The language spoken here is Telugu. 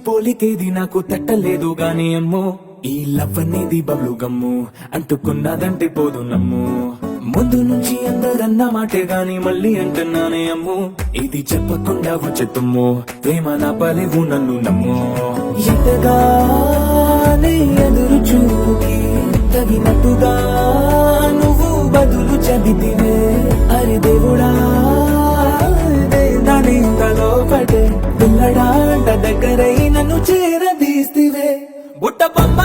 పోలికేది నాకు తట్టలేదు గాని అమ్మో ఈ లవ్ అనేది బబ్లు గమ్ము అంటుకున్నదంటే పోదు నమ్ము ముందు నుంచి అందరన్న మాటే గాని మళ్ళీ అంటున్నానే అమ్ము ఇది చెప్పకుండా వచ్చే తుమ్ము ప్రేమ నా పలేవు నన్ను నమ్ము ఎంతగానే ఎదురు చూకి తగినట్టుగా నువ్వు బదులు చెబితివే అరే దేవుడా దానింతలో పడే పిల్లడాంట దగ్గరై నన్ను చేరదీస్తివే బుట్ట బొమ్మ